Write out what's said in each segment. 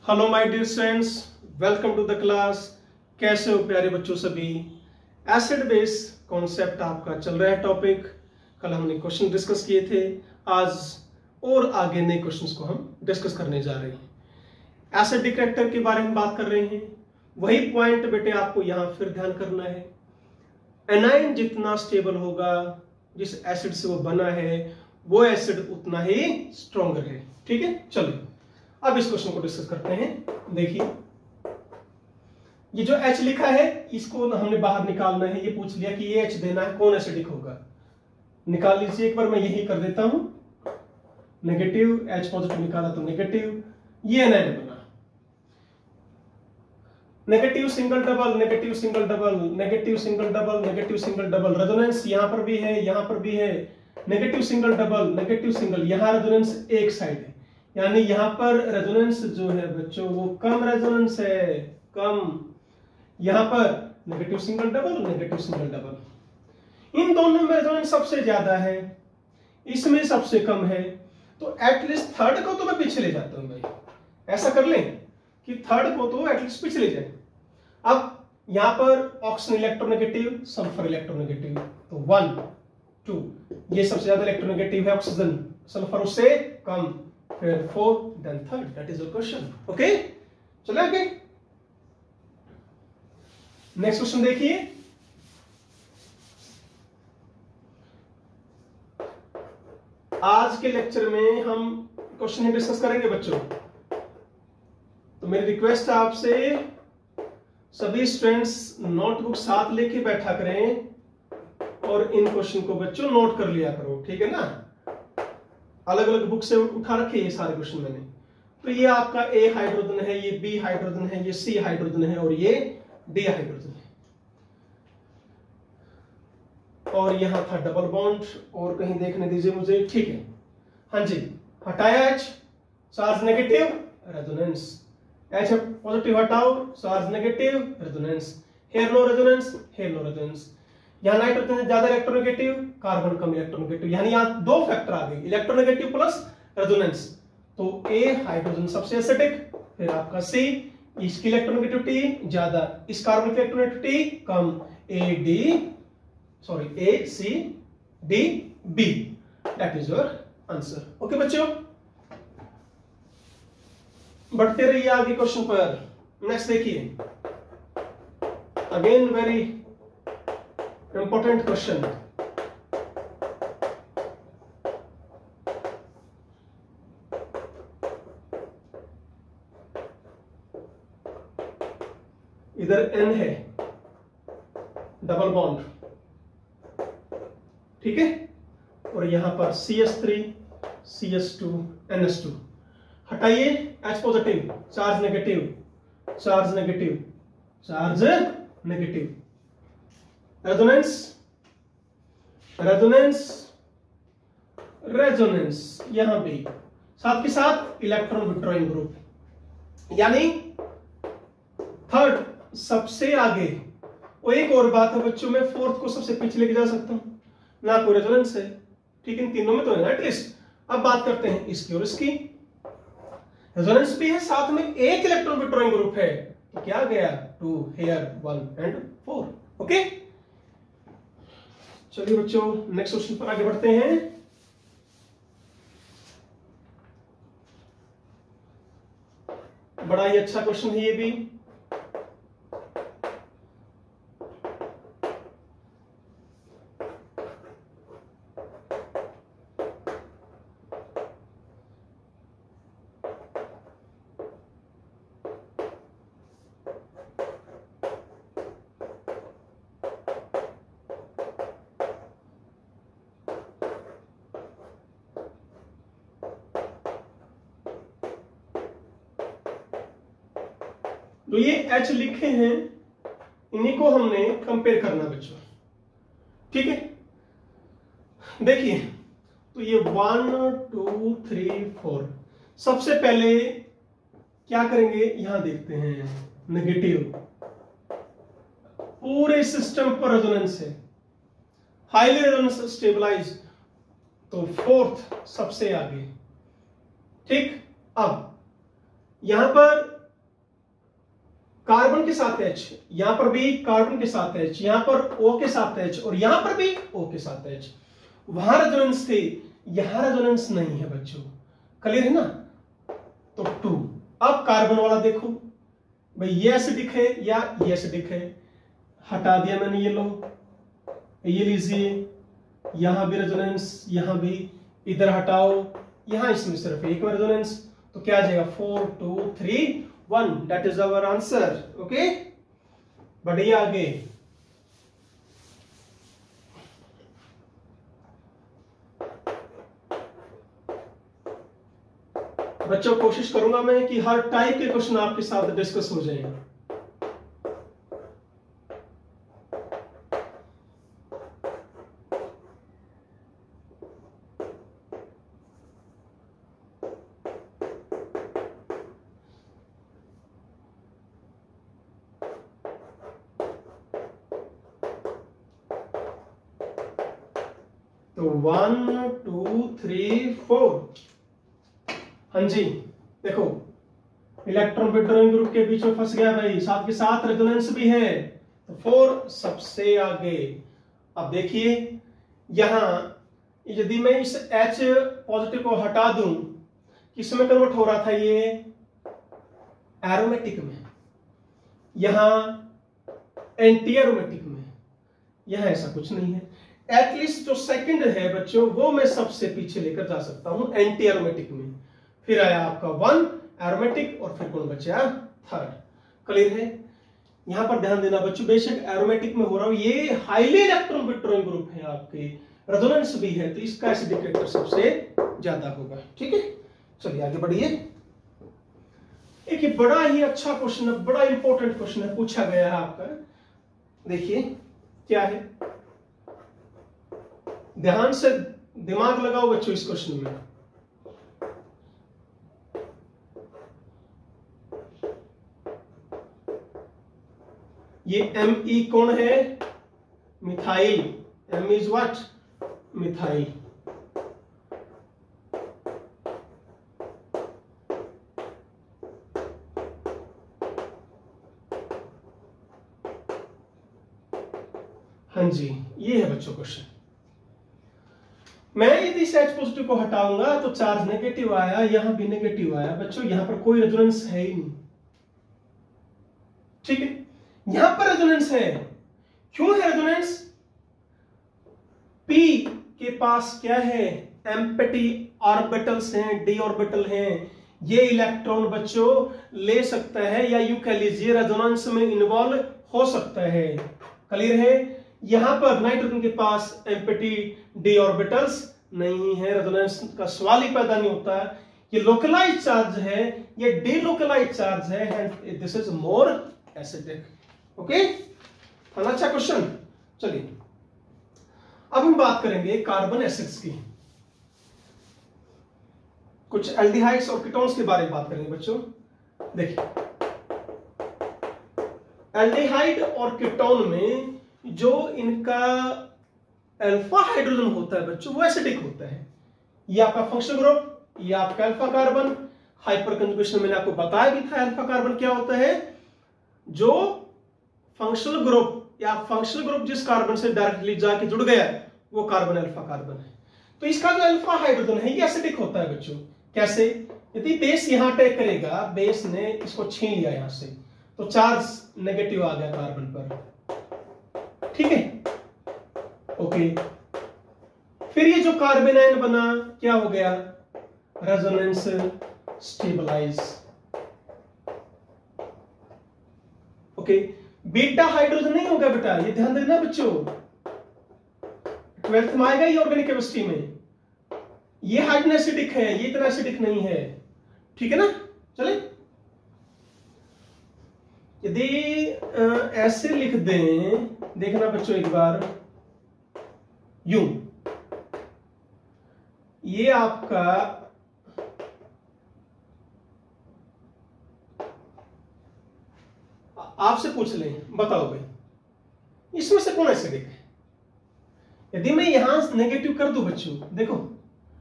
Hello my dear students, welcome to the class. कैसे हो प्यारे बच्चों सभी। एसिड बेस कॉन्सेप्ट आपका चल रहा है टॉपिक। कल हमने क्वेश्चन डिस्कस किए थे, आज और आगे नए क्वेश्चंस को हम डिस्कस करने जा रहे हैं। एसिड कैरेक्टर के बारे में बात कर रहे हैं। वही पॉइंट बेटे आपको यहां फिर ध्यान करना है। एनाइन जितना स्टेबल होगा, जिस एसिड से वो बना है, वो एसिड उतना ही स्ट्रॉन्गर है। ठीक है, चलो अब इस क्वेश्चन को डिस्कस करते हैं। देखिए, ये जो H लिखा है इसको हमने बाहर निकालना है। ये पूछ लिया कि ये H देना है, कौन एसिडिक होगा, निकाल लीजिए एक बार। मैं यही कर देता हूं, नेगेटिव H पॉजिटिव निकाला तो नेगेटिव, ये एनाइन बना। Negative single double, negative single double, negative single double, negative single double. Resonance यहां पर भी है, यहां पर भी है। Negative single double, negative single, यहां रेजोनेंस एक साइड है, यानी यहां पर रेजोनेंस जो है बच्चों वो कम रेजोनेंस है, कम। यहां पर negative single double, negative single double, इन दोनों में रेजोनेंस सबसे ज्यादा है, इसमें सबसे कम है। तो एटलीस्ट थर्ड को तो मैं पीछे ले जाता हूं भाई। ऐसा कर लें कि थर्ड को तो एटलीस्ट पीछे ले जाए। अब यहां पर ऑक्सीजन इलेक्ट्रोनेगेटिव, सल्फर इलेक्ट्रोनेगेटिव, तो 1 2, ये सबसे ज्यादा इलेक्ट्रोनेगेटिव है ऑक्सीजन, सल्फर उससे कम, फिर 4 then third. That is your question. Okay, चले आगे। नेक्स्ट क्वेश्चन देखिए। आज के लेक्चर में हम क्वेश्चन ही डिस्कस करेंगे बच्चों। तो मेरी रिक्वेस्ट है आपसे, सभी स्टूडेंट्स नोटबुक साथ लेके बैठा करें और इन क्वेश्चन को बच्चों नोट कर लिया करो, ठीक है ना। अलग अलग बुक से उठा रखे ये सारे क्वेश्चन मैंने। तो ये आपका ए हाइड्रोजन है, ये बी हाइड्रोजन है, ये सी हाइड्रोजन है और ये डी हाइड्रोजन है। और यहां था डबल बॉन्ड, और कहीं देखने दीजिए मुझे। ठीक है, हाँ जी, हटाया H, charge negative, resonance. H positive हटाओ, charge negative, resonance. Here no resonance, here no resonance. यहां नाइट्रोजन ज्यादा इलेक्ट्रोनेगेटिव, कार्बन कम इलेक्ट्रोनेगेटिव, यानी यहां दो फैक्टर आ गए, इलेक्ट्रोनेगेटिव प्लस रेजोनेंस। तो ए हाइड्रोजन सबसे एसिडिक, फिर आपका सी, इसकी इलेक्ट्रोनेगेटिविटी ज्यादा, इस कार्बन की इलेक्ट्रोनेगेटिविटी कम। A C D B, that is your answer. Okay बच्चों, बढ़ते रहिए आगे क्वेश्चन पर। नेक्स्ट देखिए, अगेन वेरी इंपॉर्टेंट क्वेश्चन। इधर N है, डबल बॉन्ड, ठीक है, और यहां पर CH3 CH2 NH2। हटाइए H positive, charge negative, charge negative, charge negative. Resonance, resonance, resonance, यहां भी साथ के साथ इलेक्ट्रॉन विड्रॉइंग ग्रुप, यानी थर्ड सबसे आगे। और एक और बात है बच्चों, मैं फोर्थ को सबसे पीछे लेके जा सकता हूं, ना कोई रेजोनेंस है। ठीक है, इन तीनों में तो है ना एटलीस्ट। अब बात करते हैं इसकी और इसकी। रेजोनेंस भी है, साथ में एक इलेक्ट्रॉन विड्रॉइंग ग्रुप है, तो क्या गया 2, हियर 1 एंड 4। ओके, चलिए बच्चों नेक्स्ट क्वेश्चन पर आगे बढ़ते हैं। बड़ा ही अच्छा क्वेश्चन है ये भी। तो ये H लिखे हैं, इन्हीं को हमने कंपेयर करना बच्चों, ठीक है। देखिए, तो ये 1 2 3 4, सबसे पहले क्या करेंगे, यहां देखते हैं नेगेटिव। पूरे सिस्टम पर रेजोनेंस है, हाईली रेजोनेंस स्टेबलाइज, तो फोर्थ सबसे आगे। ठीक, अब यहां पर कार्बन के साथ H, यहां पर भी कार्बन के साथ H, यहां पर O के साथ H और यहां पर भी O के साथ H। वहां रेजोनेंस थे, यहां रेजोनेंस नहीं है बच्चों। क्लियर है ना? तो 2। अब कार्बन वाला देखो भाई, ये एसिडिक है या ये एसिडिक है, हटा दिया मैंने, ये लो, ये लीजिए, यहां भी रेजोनेंस, यहां भी, इधर हटाओ, यहां इसमें सिर्फ एक में रेजोनेंस, तो क्या आ जाएगा 4 2 3 1, that is our answer. Okay, बढ़िए आगे। बच्चों कोशिश करूंगा मैं कि हर टाइप के क्वेश्चन आपके साथ डिस्कस हो जाए। तो 1 2 3 4, हाँ जी, देखो इलेक्ट्रॉन विड्रॉइंग ग्रुप के बीच में फंस गया भाई, साथ के साथ रेजोनेंस भी है, तो 4 सबसे आगे। अब देखिए यहां यदि मैं इस H पॉजिटिव को हटा दूं, किसमें कन्वर्ट हो रहा था ये? एरोमेटिक में, यहां एंटी एरोमेटिक में, यहां ऐसा कुछ नहीं है। एटलीस्ट जो सेकंड है बच्चों, वो मैं सबसे पीछे लेकर जा सकता हूं एंटी एरोमेटिक में। फिर आया आपका 1 एरोमेटिक और फिर कौन बचा? 3rd। क्लियर है? यहां पर ध्यान देना बच्चों, बेशक एरोमेटिक में हो रहा हूं, ये हाईली इलेक्ट्रॉन विड्रॉइंग ग्रुप है, आपके रेजोनेंस भी है, तो इसका एसिडिक कैरेक्टर सबसे ज्यादा होगा। ठीक है, चलिए आगे बढ़िए। एक ये बड़ा ही अच्छा क्वेश्चन है, बड़ा इंपॉर्टेंट क्वेश्चन है, पूछा गया है आपका। देखिए क्या है, ध्यान से दिमाग लगाओ बच्चों इस क्वेश्चन में। ये Me कौन है? Methyl. M is what? Methyl. हाँ जी, ये है बच्चों क्वेश्चन। मैं यदि इस H पॉजिटिव को हटाऊंगा तो चार्ज नेगेटिव आया, यहां भी नेगेटिव आया बच्चों, यहां पर कोई रेजोनेंस है ही नहीं। ठीक है, यहां पर रेजोनेंस है। क्यों है रेजोनेंस? P के पास क्या है? एम्प्टी ऑर्बिटल्स हैं, डी ऑर्बिटल हैं। ये इलेक्ट्रॉन बच्चों ले सकता है, या यूं कह लीजिए रेजोनेंस में इन्वॉल्व हो सकता है। क्लियर है? यहां पर नाइट्रोजन के पास एम्प्टी डी ऑर्बिटल्स नहीं है, रेजोनेंस का सवाल ही पैदा नहीं होता। ये लोकलाइज चार्ज है, ये डीलोकलाइज चार्ज है, this is more acidic. Okay, अच्छा क्वेश्चन। चलिए अब हम बात करेंगे कार्बन एसिड्स की, कुछ एल्डिहाइड्स और कीटोन्स के बारे में बात करेंगे बच्चों। देखिए एल्डिहाइड और कीटोन में जो इनका अल्फा हाइड्रोजन होता है बच्चों, वो एसिडिक होता है। ये आपका फंक्शनल ग्रुप, ये आपका अल्फा कार्बन। हाइपर कंजुगेशन मैंने आपको बताया भी था अल्फा कार्बन क्या होता है। जो फंक्शनल ग्रुप या फंक्शनल ग्रुप जिस कार्बन से डायरेक्टली जाके जुड़ गया वो कार्बन अल्फा कार्बन है। तो इसका जो अल्फा हाइड्रोजन है ये एसिडिक होता है बच्चों। कैसे? यदि बेस यहां अटैक करेगा, बेस ने इसको छीन लिया यहां से, तो चार्ज नेगेटिव आ गया कार्बन पर। ठीक है, ओके। फिर ये जो कार्बन आयन बना क्या हो गया? Resonance stabilize. Okay, beta hydrogen नहीं होगा बेटा, ये ध्यान देना बच्चों, 12th में आएगा ये ऑर्गेनिक केमिस्ट्री में। ये हाइड्रोजन एसिडिक है, ये इतना एसिडिक नहीं है। ठीक है ना? चले यदि ऐसे लिख दें, देखना बच्चों एक बार, यूं, ये आपका आपसे पूछ लें, बताओ भाई इसमें से कौन एसिडिक है? यदि मैं यहां नेगेटिव कर दूं बच्चों, देखो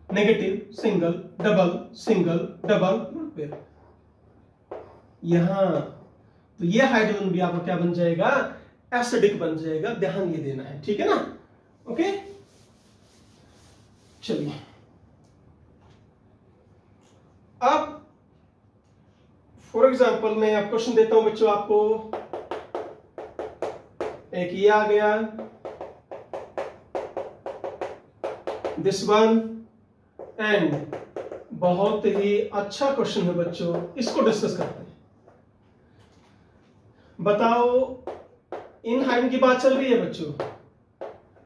negative single double single double, यहां तो ये हाइड्रोजन भी आपका क्या बन जाएगा, एसिडिक बन जाएगा, ध्यान ये देना है, ठीक है ना। ओके चलिए अब फॉर एग्जांपल मैं आप क्वेश्चन देता हूं बच्चों आपको, एक ये आ गया, दिस वन, एंड बहुत ही अच्छा क्वेश्चन है बच्चों, इसको डिस्कस करते हैं। बताओ इनहाइड्रोजन की बात चल रही है बच्चों,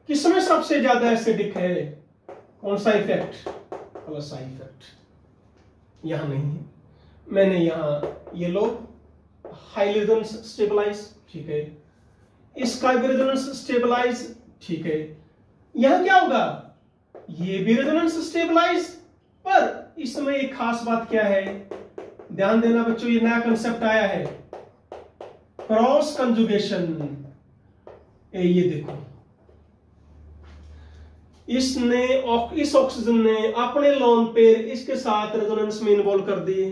किसमें सबसे ज्यादा एसिडिक है, कौन सा इफेक्ट, प्लस आई इफेक्ट, यहां नहीं है, मैंने यहां ये लो हाई रेजोनेंस स्टेबलाइज, ठीक है, इसका भी रेजोनेंस स्टेबलाइज, ठीक है, यहां क्या होगा, ये भी रेजोनेंस स्टेबलाइज, पर इसमें एक खास बात क्या है, ध्यान देना बच्चों, ये नया कंसेप्ट आया है, क्रॉस कंजुगेशन। ये देखो, इसने इस ऑक्सीजन ने अपने लोन पेयर इसके साथ रेजोनेंस में इन्वॉल्व कर दिए,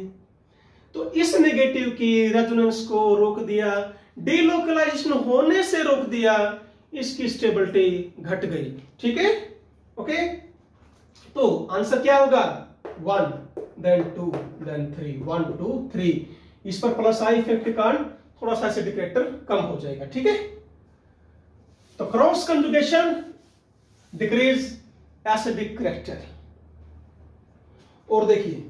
तो इस नेगेटिव की रेजोनेंस को रोक दिया, डिलोकलाइजेशन होने से रोक दिया, इसकी स्टेबिलिटी घट गई, ठीक है। ओके तो आंसर क्या होगा, 1 then 2 then 3, 1 2 3, इस पर प्लस आई इफेक्ट के कारण थोड़ा सा एसिडिक कैरेक्टर कम हो जाएगा, ठीक है। तो cross conjugation decrease acidic character. और देखिए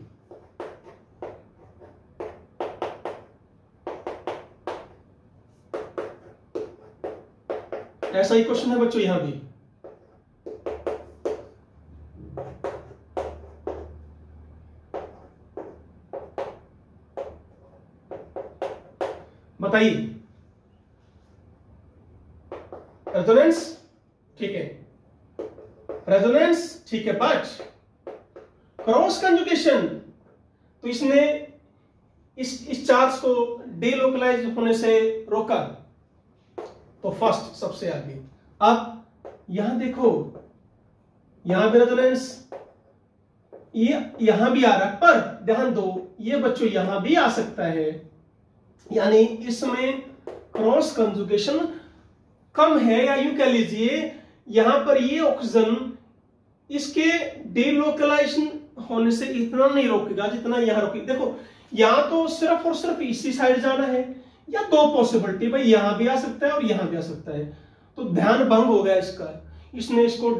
ऐसा ही क्वेश्चन है बच्चों यहां भी, बताइए, रेजोनेंस ठीक है, रेजोनेंस ठीक है, बट क्रॉस कंजुगेशन, तो इसने इस चार्ज को डिलोकलाइज होने से रोका, तो फर्स्ट सबसे आगे। अब यहां देखो, यहां भी रेजोनेंस, ये यहां भी आ रहा है, पर ध्यान दो ये बच्चों यहां भी आ सकता है, यानी इसमें क्रॉस कंजुगेशन कम है, या यूं कह लीजिए यहां पर ये ऑक्सीजन इसके डिलोकलाइजेशन होने से इतना नहीं रोकेगा जितना यहां रोकेगा। देखो यहां तो सिर्फ और सिर्फ इसी साइड जाना है, या दो पॉसिबिलिटी, भाई यहां भी आ सकता है और यहां भी आ सकता है, तो ध्यान भंग हो गया इसका, इसने इसको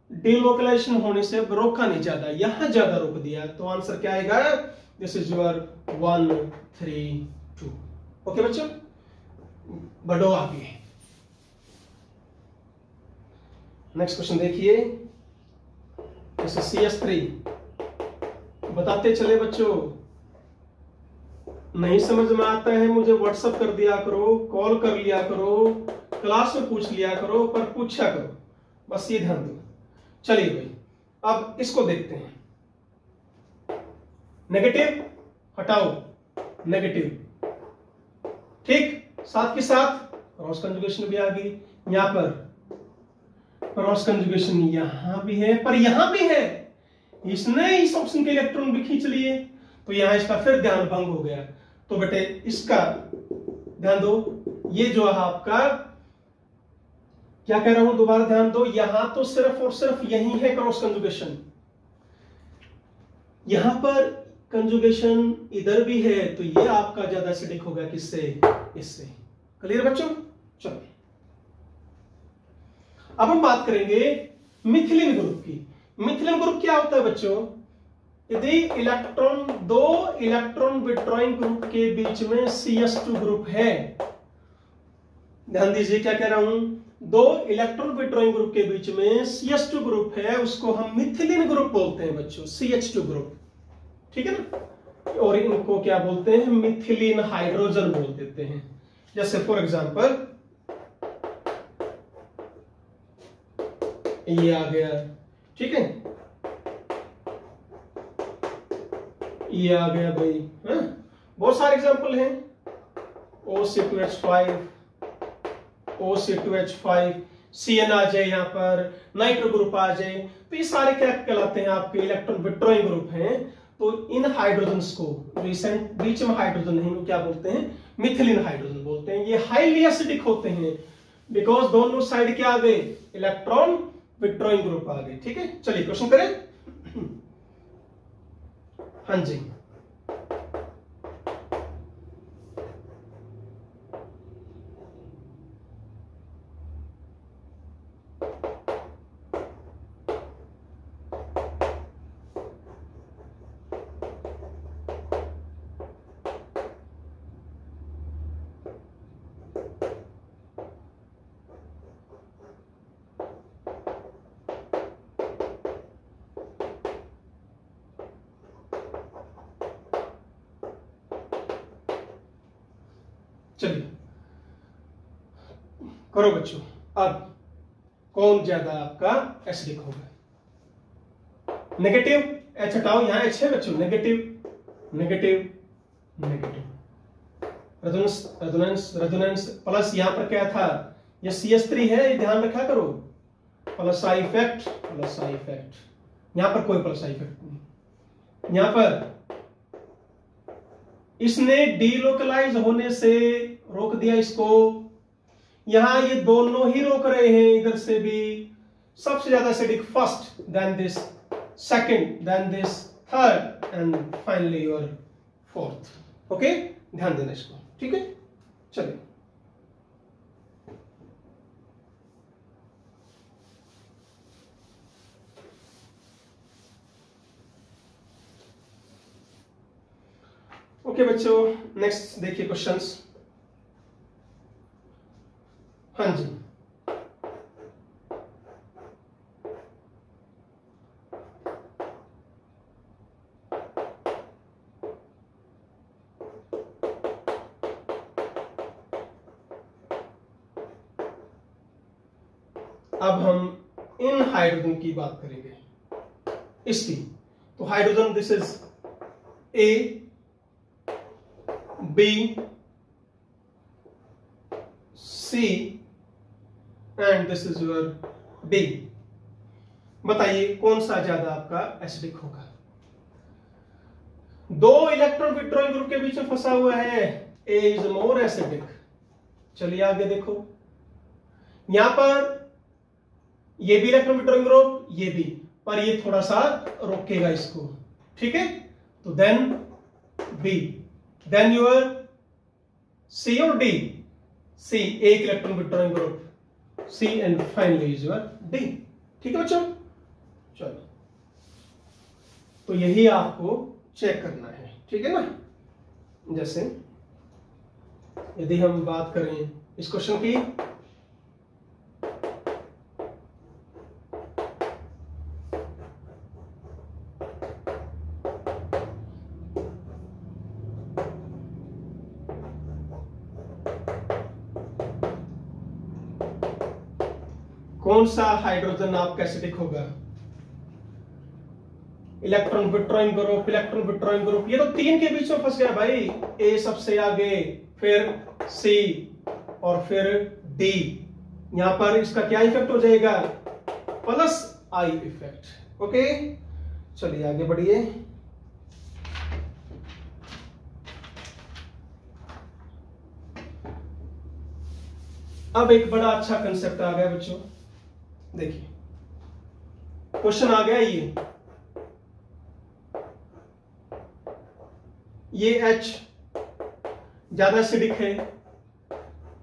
डिलोकलाइजेशन होने से रोका नहीं, ज्यादा यहां ज्यादा रोक दिया, तो आंसर क्या आएगा, दिस इज योर 1 3 2। ओके बच्चों बढ़ो आगे, नेक्स्ट क्वेश्चन देखिए, जैसे CS3 बताते चले बच्चों, नहीं समझ में आता है मुझे व्हाट्सएप कर दिया करो, कॉल कर लिया करो, क्लास में पूछ लिया करो, पर पूछा करो, बस ये ध्यान दो। चलिए भाई अब इसको देखते हैं, नेगेटिव हटाओ, नेगेटिव ठीक, साथ के साथ क्रॉस कंजुगेशन भी आ गई, यहां पर क्रॉस कंजुगेशन यहां भी है, पर यहां भी है, इसने इस ऑप्शन के इलेक्ट्रॉन भी खींच लिए, तो यहां इसका फिर ध्यान भंग हो गया, तो बेटे इसका ध्यान दो, ये जो है आपका, क्या कह रहा हूं दोबारा ध्यान दो, यहां तो सिर्फ और सिर्फ यही है क्रॉस कंजुगेशन, यहां पर कंजुगेशन इधर भी है, तो ये आपका ज्यादा एसिडिक होगा, किससे, इससे। क्लियर बच्चों, चलो अब हम बात करेंगे मिथिलीन ग्रुप की। मिथिलीन ग्रुप क्या होता है बच्चों, यदि दो इलेक्ट्रॉन विड्रॉइंग ग्रुप के बीच में CS2 ग्रुप है, ध्यान दीजिए क्या कह रहा हूं, दो इलेक्ट्रॉन विड्रॉइंग ग्रुप के बीच में CS2 ग्रुप है, उसको हम मिथिलीन ग्रुप बोलते हैं बच्चों, CH2 ग्रुप, ठीक है ना, और इनको क्या बोलते हैं, मिथिलीन हाइड्रोजन बोल देते हैं। जैसे फॉर एग्जांपल ये आ गया, ठीक है, ये आ गया भाई, है? बहुत सारे एग्जांपल हैं, OC2H5, OC2H5, CN आ जाए, यहां पर नाइट्रो ग्रुप आ जाए, तो ये सारे क्या कहलाते हैं, आपके इलेक्ट्रॉन विड्रॉइंग ग्रुप हैं। तो इन हाइड्रोजन्स को रिसेंट बीच में हाइड्रोजन है, इनको क्या बोलते हैं, मिथिलिन हाइड्रोजन बोलते हैं। ये हाईली एसिडिक होते हैं बिकॉज दोनों साइड क्या आ गए, इलेक्ट्रॉन विथड्रॉइंग ग्रुप आ गए। ठीक है, चलिए क्वेश्चन करें। हाँ जी, चलिए करो बच्चों। अब कौन ज्यादा आपका एसिडिक होगा? नेगेटिव, एच हटाओ, यहां एच है बच्चों, negative negative negative, resonance resonance resonance plus, यहां पर क्या था, ये CH3 है, ये ध्यान रखा करो, plus I effect plus I effect, यहां पर कोई प्लस आई इफेक्ट नहीं, यहां पर इसने डीलोकलाइज होने से रोक दिया इसको, यहां ये दोनों ही रोक रहे हैं, इधर से भी सबसे ज्यादा acidic first, then this second, then this third and finally your fourth. Okay, ध्यान देना इसको। ठीक है, चलिए ओके बच्चों, नेक्स्ट देखिए क्वेश्चंस। हाँ जी, अब हम इन हाइड्रोजन की बात करेंगे, इसकी। तो hydrogen, this is A, B, C and this is your D. बताइए कौन सा ज्यादा आपका एसिडिक होगा? दो इलेक्ट्रॉन विथड्रॉइंग ग्रुप के बीच में फंसा हुआ है, ए इज मोर एसिडिक। चलिए आगे देखो, यहां पर ये भी इलेक्ट्रॉन विथड्रॉइंग ग्रुप, ये भी, पर ये थोड़ा सा रोकेगा इसको। ठीक है, तो then B, then your C और डी, सी एक electron withdrawing group, C and finally is your D. ठीक है बच्चों, चलो तो यही आपको चेक करना है। ठीक है ना, जैसे यदि हम बात करें इस क्वेश्चन की, कौन सा हाइड्रोजन आपका एसिडिक होगा? Electron withdrawing group, electron withdrawing group, ये तो तीन के बीच में फंस गया भाई। ए सबसे आगे, फिर सी और फिर डी। यहां पर इसका क्या इफेक्ट हो जाएगा? Plus I effect. ओके, चलिए आगे बढ़िए। अब एक बड़ा अच्छा कंसेप्ट आ गया बच्चों, देखिए क्वेश्चन आ गया, ये H ज्यादा एसिडिक है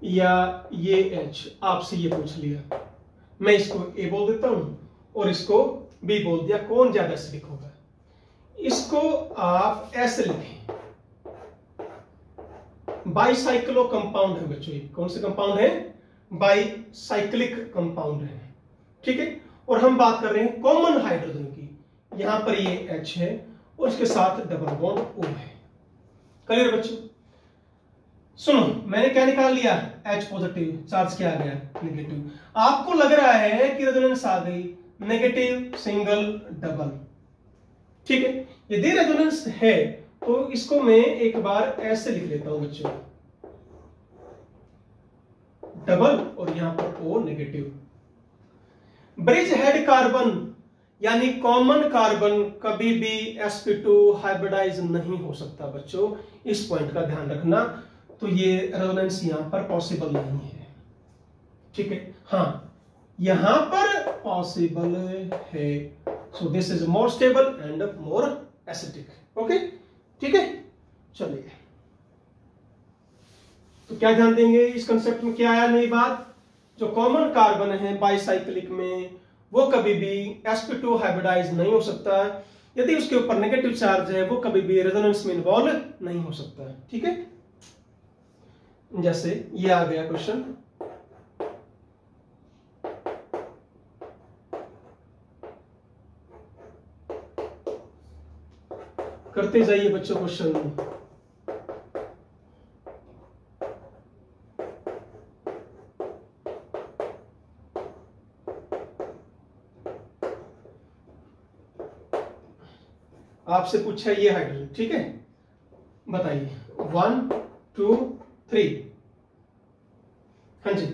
या ये H, आपसे ये पूछ लिया, मैं इसको A बोल देता हूं और इसको B बोल दिया, कौन ज्यादा एसिडिक होगा? इसको आप ऐसे लिखें, बाइसाइक्लो कंपाउंड है बच्चों। कौन से कंपाउंड है? बाइसाइक्लिक कंपाउंड है। ठीक है, और हम बात कर रहे हैं कॉमन हाइड्रोजन की। यहां पर ये H है और इसके साथ डबल बॉन्ड O है। क्लियर बच्चों? सुनो, मैंने क्या निकाल लिया? H पॉजिटिव, चार्ज क्या आ गया? नेगेटिव। आपको लग रहा है कि रेजोनेंस आ गई, नेगेटिव, सिंगल, डबल। ठीक है, यदि रेजोनेंस है तो इसको मैं एक बार ऐसे लिख लेता हूं बच्चों, डबल और यहां पर O negative. Bridge head carbon, यानी कॉमन कार्बन कभी भी sp2 हाइब्रिडाइज नहीं हो सकता बच्चों, इस पॉइंट का ध्यान रखना। तो ये रेजोनेंस यहां पर पॉसिबल नहीं है, ठीक है। हाँ, यहां पर पॉसिबल है। So this is more stable and more acidic. Okay, ठीक है। चलिए, तो क्या ध्यान देंगे इस कंसेप्ट में, क्या आया नई बात? जो कॉमन कार्बन है बाइसाइक्लिक में, वो कभी भी sp2 हाइब्रिडाइज नहीं हो सकता। यदि उसके ऊपर नेगेटिव चार्ज है, वो कभी भी रेजोनेंस में इन्वॉल्व नहीं हो सकता, ठीक है। जैसे ये आ गया क्वेश्चन, करते जाइए बच्चों क्वेश्चन। आपसे पूछा ये हाइड्रोजन, ठीक है, बताइए 1 2 3। हाँ जी,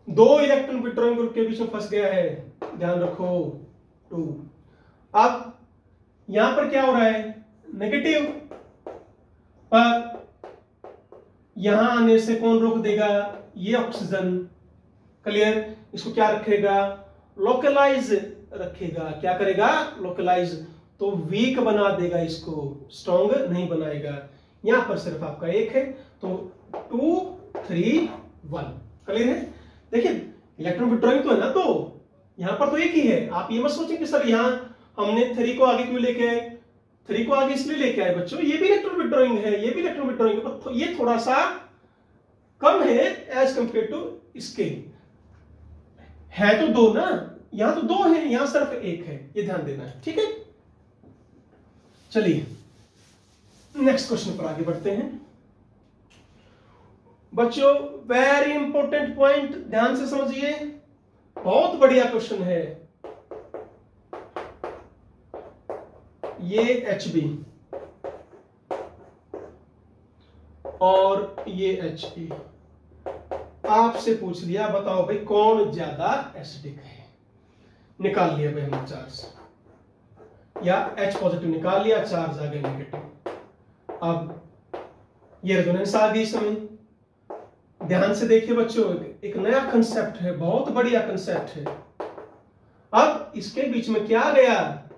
2 इलेक्ट्रॉन विड्रॉइंग ग्रुप के बीच में फंस गया है, ध्यान रखो 2। अब यहां पर क्या हो रहा है, नेगेटिव, पर यहां आने से कौन रोक देगा, ये ऑक्सीजन। क्लियर, इसको क्या रखेगा, लोकलाइज रखेगा। क्या करेगा, लोकलाइज। तो वीक बना देगा, इसको स्ट्रॉन्ग नहीं बनाएगा। यहां पर सिर्फ आपका 1 है, तो 2 3 1। क्लियर है। देखिए इलेक्ट्रॉन विड्रॉइंग तो है ना, तो यहां पर तो 1 ही है। आप ये मत सोचें कि सर यहां हमने 3 को आगे क्यों लेके आए। 3 को आगे इसलिए लेके आए बच्चों, ये भी इलेक्ट्रॉन विड्रॉइंग है, ये भी इलेक्ट्रॉन विड्रॉइंग है, पर ये थोड़ा सा कम है एज कंपेयर टू इसके। है तो 2 ना, यहां तो 2 है, यहां सिर्फ 1 है, ये ध्यान देना है, ठीक है। चलिए नेक्स्ट क्वेश्चन पर आगे बढ़ते हैं बच्चों। वेरी इंपॉर्टेंट पॉइंट, ध्यान से समझिए, बहुत बढ़िया क्वेश्चन है ये। Hb और ये He आपसे पूछ लिया, बताओ भाई कौन ज्यादा एसिडिक है। निकाल लिया भाई हमने चार्ज, या H पॉजिटिव निकाल लिया, चार्ज आ गया नेगेटिव। अब ये रेजोनेंस आ गई इसमें। ध्यान से देखिए बच्चों, एक नया कंसेप्ट है, बहुत बढ़िया कंसेप्ट है। अब इसके बीच में क्या गया,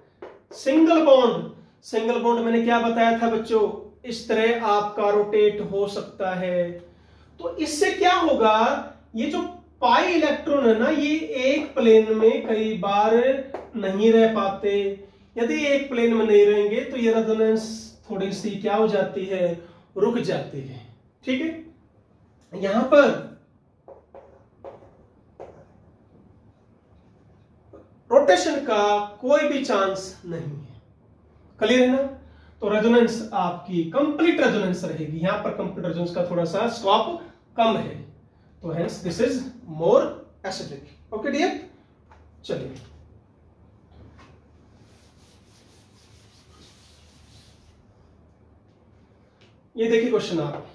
सिंगल बॉन्ड। सिंगल बॉन्ड मैंने क्या बताया था बच्चों, इस तरह आपका रोटेट हो सकता है। तो इससे क्या होगा, ये जो पाई इलेक्ट्रॉन है ना, ये एक प्लेन में कई बार नहीं रह पाते। यदि एक प्लेन में नहीं रहेंगे तो ये रेजोनेंस थोड़ी सी क्या हो जाती है, रुक जाती है, ठीक है। यहां पर रोटेशन का कोई भी चांस नहीं है। क्लियर है ना। तो रेजोनेंस आपकी कंप्लीट रेजोनेंस रहेगी, यहां पर कंप्लीट रेजोनेंस का थोड़ा सा स्कोप कम है, तो hence this is more acidic. Okay dear, चलिए ये देखिए क्वेश्चन आप,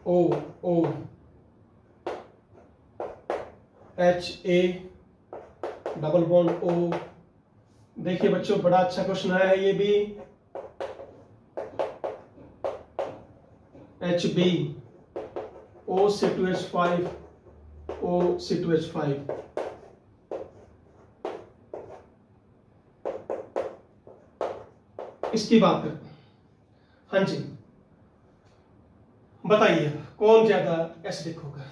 O O H A double bond O। देखिए बच्चों बड़ा अच्छा क्वेश्चन आया है ये भी। HB OC2H5 OC2H5। इसकी बात करते हैं। हाँ जी, बताइए कौन ज्यादा एसिडिक होगा।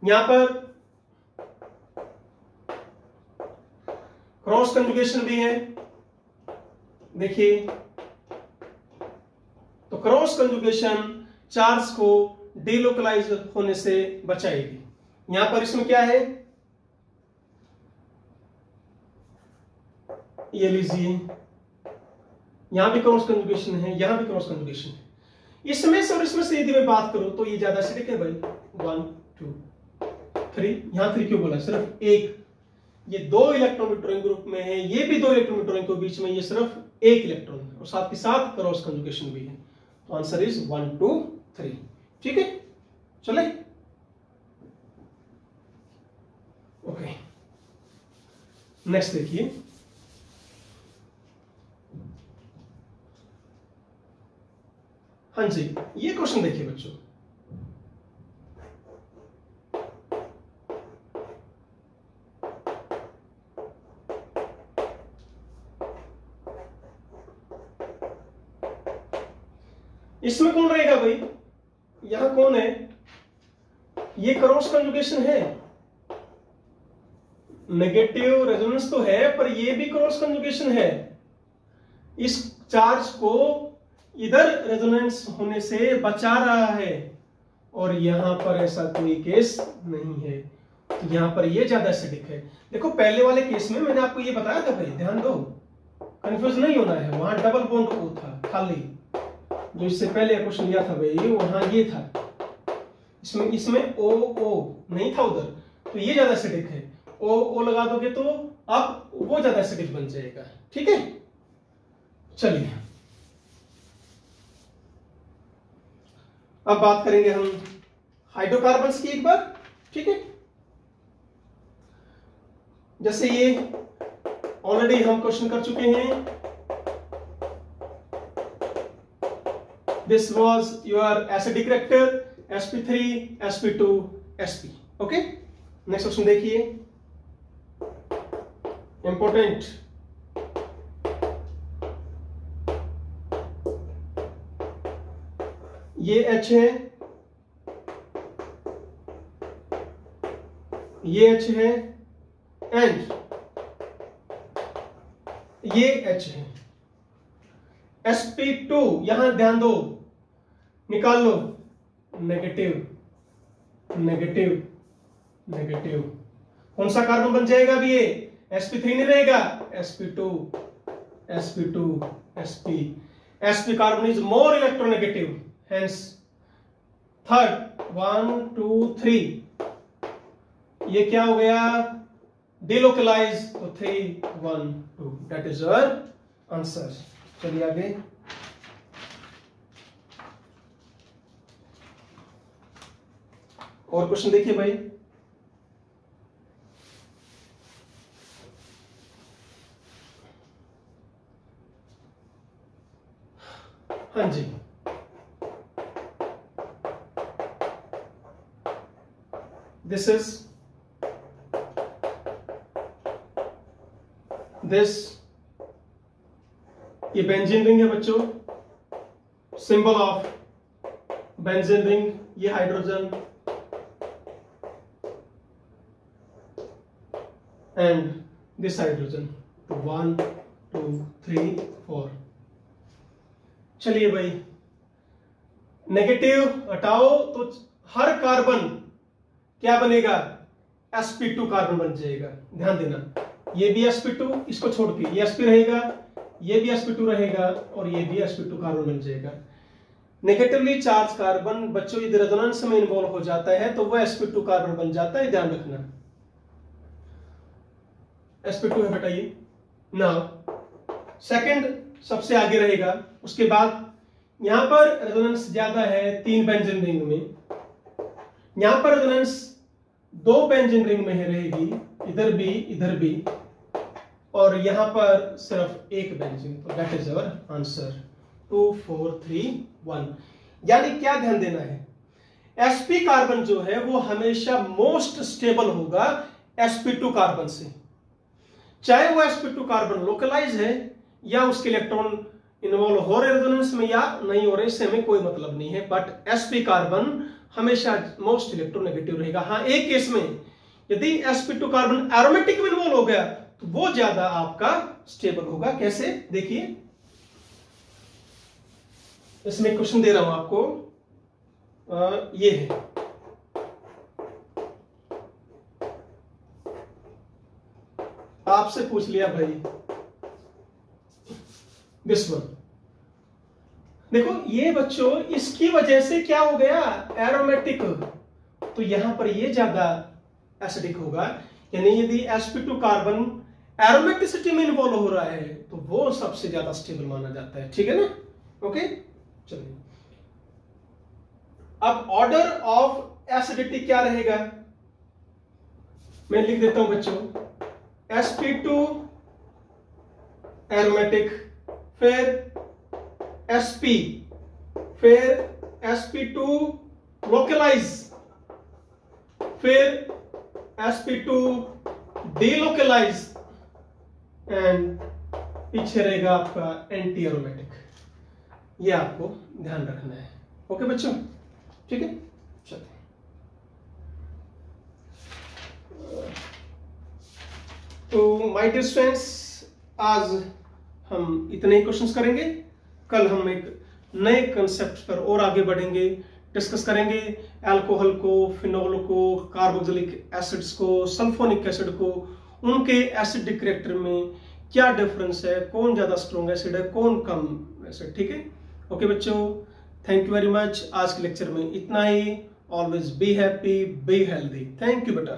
यहां पर क्रॉस कंजुगेशन भी है, देखिए। तो क्रॉस कंजुगेशन चार्ज को डिलोकलाइज होने से बचाएगी। यहां पर इसमें क्या है, ये लीजिए, यहां भी क्रॉस कंजुगेशन है, यहां भी क्रॉस कंजुगेशन है। इसमें से और इसमें से यदि मैं बात करूं तो ये ज्यादा एसिडिक है भाई। 1 2 3, यहां 3 क्यों बोला, सिर्फ एक। ये 2 इलेक्ट्रॉन विड्रॉइंग ग्रुप में है, ये भी 2 इलेक्ट्रॉन विड्रॉइंग के बीच में ये सिर्फ 1 इलेक्ट्रॉन है, और साथ के साथ क्रॉस कंजुगेशन भी है। तो आंसर इज 1 2 3, ठीक है। चले ओके, नेक्स्ट देखिए, हाँ जी, ये क्वेश्चन देखिए बच्चों, इसमें कौन रहेगा भाई? यहां कौन है? ये क्रॉस कंजुगेशन है, नेगेटिव रेजोनेंस तो है पर ये भी क्रॉस कंजुगेशन है। इस चार्ज को इधर रेजोनेंस होने से बचा रहा है और यहां पर ऐसा कोई केस नहीं है, तो यहां पर ये ज्यादा एसिडिक है। देखो पहले वाले केस में मैंने आपको ये बताया था भाई, ध्यान दो, कंफ्यूज नहीं होना है। वहां डबल बॉन्ड O था खाली, जो इससे पहले क्वेश्चन लिया था भाई वहां ये था, इसमें O नहीं था उधर, तो ये ज्यादा एसिडिक है। O लगा दोगे तो अब वो ज्यादा एसिडिक बन जाएगा। ठीक है, चलिए अब बात करेंगे हम हाइड्रोकार्बन्स की एक बार। ठीक है, जैसे ये ऑलरेडी हम क्वेश्चन कर चुके हैं, this was your acidic reactor sp3 sp2 sp। Okay, next question देखिए, इंपॉर्टेंट, ये H है, ये H है एंड ये H है। sp2 यहां ध्यान दो, निकाल लो, नेगेटिव नेगेटिव नेगेटिव, कौन सा कार्बन बन जाएगा अभी? ये sp3 नहीं रहेगा, sp2 sp2 sp। sp carbon is more electronegative, hence third 1 2 3 ये क्या हो गया? डिलोकलाइज, तो 3 1 2, दैट इज योर आंसर। चलिए आगे, और क्वेश्चन देखिए भाई, हाँ जी, दिस इज दिस, ये बेंजीन रिंग है बच्चों, सिंबल ऑफ बेंजीन रिंग, ये हाइड्रोजन एंड दिस हाइड्रोजन, तो 1 2 3 4। चलिए भाई, नेगेटिव हटाओ तो हर कार्बन क्या बनेगा? sp2 कार्बन बन जाएगा। ध्यान देना, ये भी sp2, इसको छोड़ के ये sp रहेगा, ये भी sp2 रहेगा और ये भी sp2 कार्बन बन जाएगा। नेगेटिवली चार्ज कार्बन बच्चों यदि रेजोनेंस में इन्वॉल्व हो जाता है तो वह sp2 कार्बन बन जाता है, ध्यान रखना। sp2 है बेटा ये। नाउ सेकंड सबसे आगे रहेगा, उसके बाद यहां पर रेजोनेंस ज्यादा है 3 बेंजीन रिंग में, यहां पर रेजोनेंस 2 बेंजीन रिंग में रहेगी, इधर भी, और यहां पर सिर्फ 1 बेंजीन, तो दैट इज अवर आंसर 2 4 3 1। यानी क्या ध्यान देना है? sp कार्बन जो है वो हमेशा मोस्ट स्टेबल होगा sp2 कार्बन से, चाहे वो sp2 कार्बन लोकलाइज है या उसके इलेक्ट्रॉन इन्वॉल्व हो रहे रेजोनेंस में या नहीं हो रहे, इससे हमें कोई मतलब नहीं है, बट sp कार्बन हमेशा मोस्ट इलेक्ट्रोनेगेटिव रहेगा। हाँ, एक केस में यदि sp2 कार्बन एरोमेटिक में इन्वॉल्व हो गया तो वो ज्यादा आपका स्टेबल होगा। कैसे? देखिए, इसमें क्वेश्चन दे रहा हूं आपको, ये है, आपसे पूछ लिया भाई दिस वन, देखो ये बच्चों इसकी वजह से क्या हो गया? एरोमेटिक, तो यहां पर ये ज्यादा एसिडिक होगा, यानी यदि sp2 कार्बन एरोमेटिसिटी में इन्वॉल्व हो रहा है तो वो सबसे ज्यादा स्टेबल माना जाता है। ठीक है ना? ओके, चलिए अब ऑर्डर ऑफ एसिडिटी क्या रहेगा मैं लिख देता हूं बच्चों, sp2 एरोमेटिक, फिर sp, फिर sp2 लोकलाइज, फिर sp2 डीलोकलाइज एंड पीछे रहेगा आपका एंटी एरोमेटिक। ये आपको ध्यान रखना है। ओके बच्चों, ठीक है। चलिए, तो माय डियर स्टूडेंट्स, आज हम इतने ही क्वेश्चंस करेंगे। कल हम एक नए कंसेप्ट पर और आगे बढ़ेंगे, डिस्कस करेंगे अल्कोहल को, फिनोल को, कार्बोक्सिलिक एसिड्स को, सल्फोनिक एसिड को, उनके एसिडिक कैरेक्टर में क्या डिफरेंस है, कौन ज्यादा स्ट्रॉन्ग एसिड है, कौन कम एसिड। ठीक है। ओके बच्चों, थैंक यू वेरी मच। आज के लेक्चर में इतना ही। Always be happy, be healthy. Thank you बेटा।